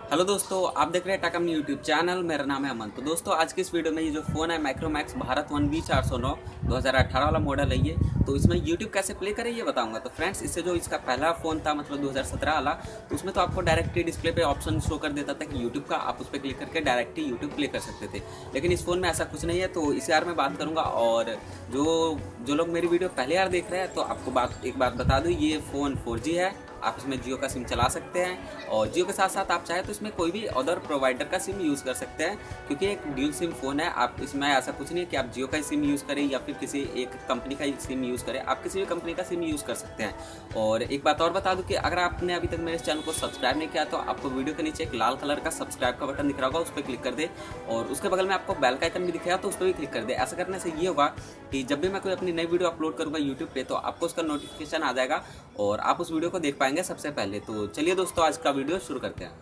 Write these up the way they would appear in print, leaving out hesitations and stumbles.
Hello दोस्तों, आप देख रहे हैं टाकम यूट्यूब चैनल। मेरा नाम है अमन। तो दोस्तों, आज की इस वीडियो में ये जो फ़ोन है माइक्रोमैक्स भारत 1B409 2018 वाला मॉडल है ये। तो इसमें यूट्यूब कैसे प्ले करें ये बताऊंगा। तो फ्रेंड्स, इससे जो इसका पहला फ़ोन था मतलब 2017 वाला, तो उसमें तो आपको डायरेक्ट ही डिस्प्ले पे ऑप्शन शो कर देता था कि यूट्यूब का, आप उस पर क्लिक करके डायरेक्ट ही यूट्यूब प्ले कर सकते थे। लेकिन इस फ़ोन में ऐसा कुछ नहीं है, तो इसी बारे में बात करूँगा। और जो लोग मेरी वीडियो पहले बार देख रहे हैं तो आपको एक बात बता दूँ, ये फ़ोन 4G है। आप इसमें जियो का सिम चला सकते हैं और जियो के साथ साथ आप चाहे तो इसमें कोई भी अदर प्रोवाइडर का सिम यूज़ कर सकते हैं, क्योंकि एक ड्यूल सिम फ़ोन है। आप इसमें ऐसा कुछ नहीं है कि आप जियो का ही सिम यूज़ करें या फिर किसी एक कंपनी का ही सिम यूज़ करें। आप किसी भी कंपनी का सिम यूज़ कर सकते हैं। और एक बात और बता दूं कि अगर आपने अभी तक मेरे चैनल को सब्सक्राइब नहीं किया तो आपको वीडियो के नीचे एक लाल कलर का सब्सक्राइब का बटन दिख रहा होगा, उस पर क्लिक कर दे और उसके बगल में आपको बेल का आइकन भी दिखेगा तो उस पर भी क्लिक कर दे। ऐसा करने से ये होगा कि जब भी मैं कोई अपनी नई वीडियो अपलोड करूँगा यूट्यूब पे तो आपको उसका नोटिफिकेशन आ जाएगा और आप उस वीडियो को देख पाएंगे सबसे पहले। तो चलिए दोस्तों, आज का वीडियो शुरू करते हैं।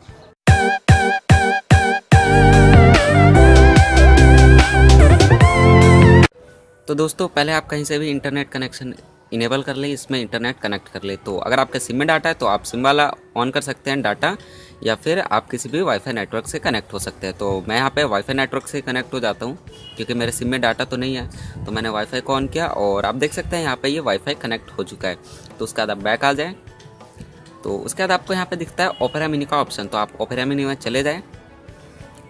तो दोस्तों, पहले आप कहीं से भी इंटरनेट कनेक्शन इनेबल कर लें, इसमें इंटरनेट कनेक्ट कर लें। तो अगर आपके सिम में डाटा है तो आप सिम वाला ऑन कर सकते हैं डाटा, या फिर आप किसी भी वाईफाई नेटवर्क से कनेक्ट हो सकते हैं। तो मैं यहाँ पे वाईफाई नेटवर्क से कनेक्ट हो जाता हूँ क्योंकि मेरे सिम में डाटा तो नहीं है। तो मैंने वाईफाई को ऑन किया और आप देख सकते हैं यहाँ पे ये वाईफाई कनेक्ट हो चुका है। तो उसके बाद आप बैक आ जाएँ। तो उसके बाद आपको यहाँ पे दिखता है ओपेरा मिनी का ऑप्शन, तो आप ओपेरा मिनी में चले जाएँ।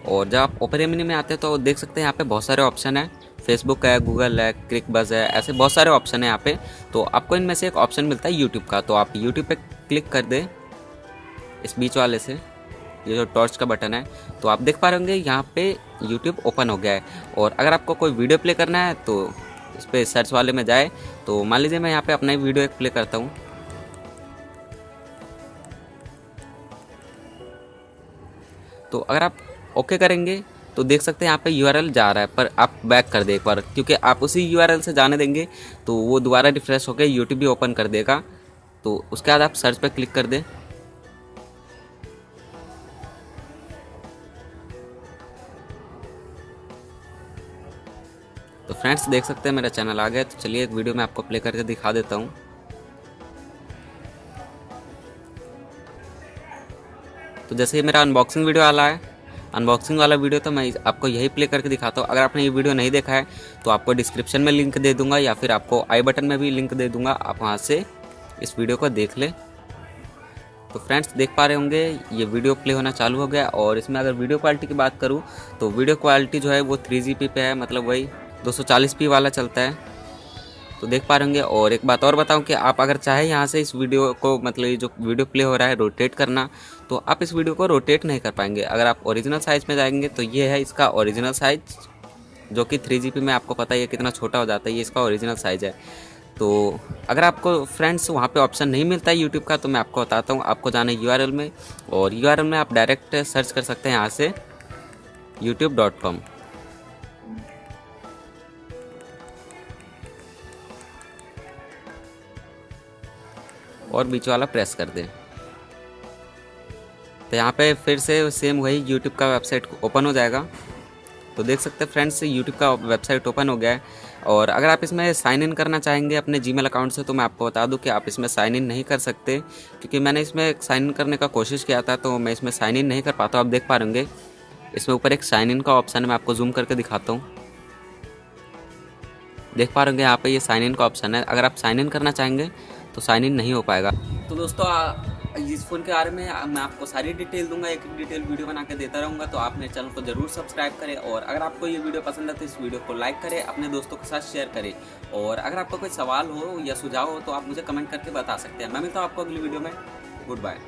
और जब आप ओपेरा मिनी में आते हैं तो देख सकते हैं यहाँ पे बहुत सारे ऑप्शन है। फेसबुक है, गूगल है, क्रिकबज़ है, ऐसे बहुत सारे ऑप्शन है यहाँ पे। तो आपको इनमें से एक ऑप्शन मिलता है यूट्यूब का, तो आप यूट्यूब पे क्लिक कर दें इस बीच वाले से, ये जो टॉर्च का बटन है। तो आप देख पा रहे होंगे यहाँ पे यूट्यूब ओपन हो गया है। और अगर आपको कोई वीडियो प्ले करना है तो इस पर सर्च वाले में जाए। तो मान लीजिए मैं यहाँ पे अपना ही वीडियो एक प्ले करता हूँ। तो अगर आप ओके करेंगे तो देख सकते हैं यहाँ पे यूआरएल जा रहा है, पर आप बैक कर दे एक बार, क्योंकि आप उसी यूआरएल से जाने देंगे तो वो दोबारा रिफ्रेश होकर यूट्यूब भी ओपन कर देगा। तो उसके बाद आप सर्च पे क्लिक कर दें। तो फ्रेंड्स, देख सकते हैं मेरा चैनल आ गया। तो चलिए एक वीडियो में आपको प्ले करके दिखा देता हूँ। तो जैसे ये मेरा अनबॉक्सिंग वीडियो वाला है, अनबॉक्सिंग वाला वीडियो तो मैं आपको यही प्ले करके दिखाता हूँ। अगर आपने ये वीडियो नहीं देखा है तो आपको डिस्क्रिप्शन में लिंक दे दूंगा या फिर आपको आई बटन में भी लिंक दे दूंगा, आप वहाँ से इस वीडियो को देख लें। तो फ्रेंड्स, देख पा रहे होंगे ये वीडियो प्ले होना चालू हो गया। और इसमें अगर वीडियो क्वालिटी की बात करूँ तो वीडियो क्वालिटी जो है वो 3GP पे है, मतलब वही 240p वाला चलता है। तो देख पा रहे होंगे। और एक बात और बताऊं कि आप अगर चाहे यहाँ से इस वीडियो को, मतलब ये जो वीडियो प्ले हो रहा है, रोटेट करना, तो आप इस वीडियो को रोटेट नहीं कर पाएंगे। अगर आप ओरिजिनल साइज़ में जाएंगे तो ये है इसका ओरिजिनल साइज़, जो कि 3GP में आपको पता ही है कितना छोटा हो जाता है। ये इसका ओरिजिनल साइज़ है। तो अगर आपको फ्रेंड्स वहाँ पे ऑप्शन नहीं मिलता है यूट्यूब का, तो मैं आपको बताता हूँ। आपको जाना है यूआरएल में, और यूआरएल में आप डायरेक्ट सर्च कर सकते हैं यहाँ से youtube.com। और बीच वाला प्रेस कर दें तो यहाँ पे फिर से सेम वही यूट्यूब का वेबसाइट ओपन हो जाएगा। तो देख सकते हैं फ्रेंड्स, यूट्यूब का वेबसाइट ओपन हो गया है। और अगर आप इसमें साइन इन करना चाहेंगे अपने जीमेल अकाउंट से, तो मैं आपको बता दूं कि आप इसमें साइन इन नहीं कर सकते, क्योंकि मैंने इसमें साइन इन करने का कोशिश किया था तो मैं इसमें साइन इन नहीं कर पाता। आप देख पा रहे होंगे इसमें ऊपर एक साइन इन का ऑप्शन है, मैं आपको जूम करके दिखाता हूँ। देख पा रहे होंगे यहाँ पे ये साइन इन का ऑप्शन है। अगर आप साइन इन करना चाहेंगे तो साइन इन नहीं हो पाएगा। तो दोस्तों, इस फ़ोन के बारे में मैं आपको सारी डिटेल दूंगा, एक एक डिटेल वीडियो बना के देता रहूँगा। तो आप मेरे चैनल को ज़रूर सब्सक्राइब करें, और अगर आपको ये वीडियो पसंद है तो इस वीडियो को लाइक करें, अपने दोस्तों के साथ शेयर करें। और अगर आपका कोई सवाल हो या सुझाव हो तो आप मुझे कमेंट करके बता सकते हैं। मैं मिलता हूँ आपको अगली वीडियो में। Good bye.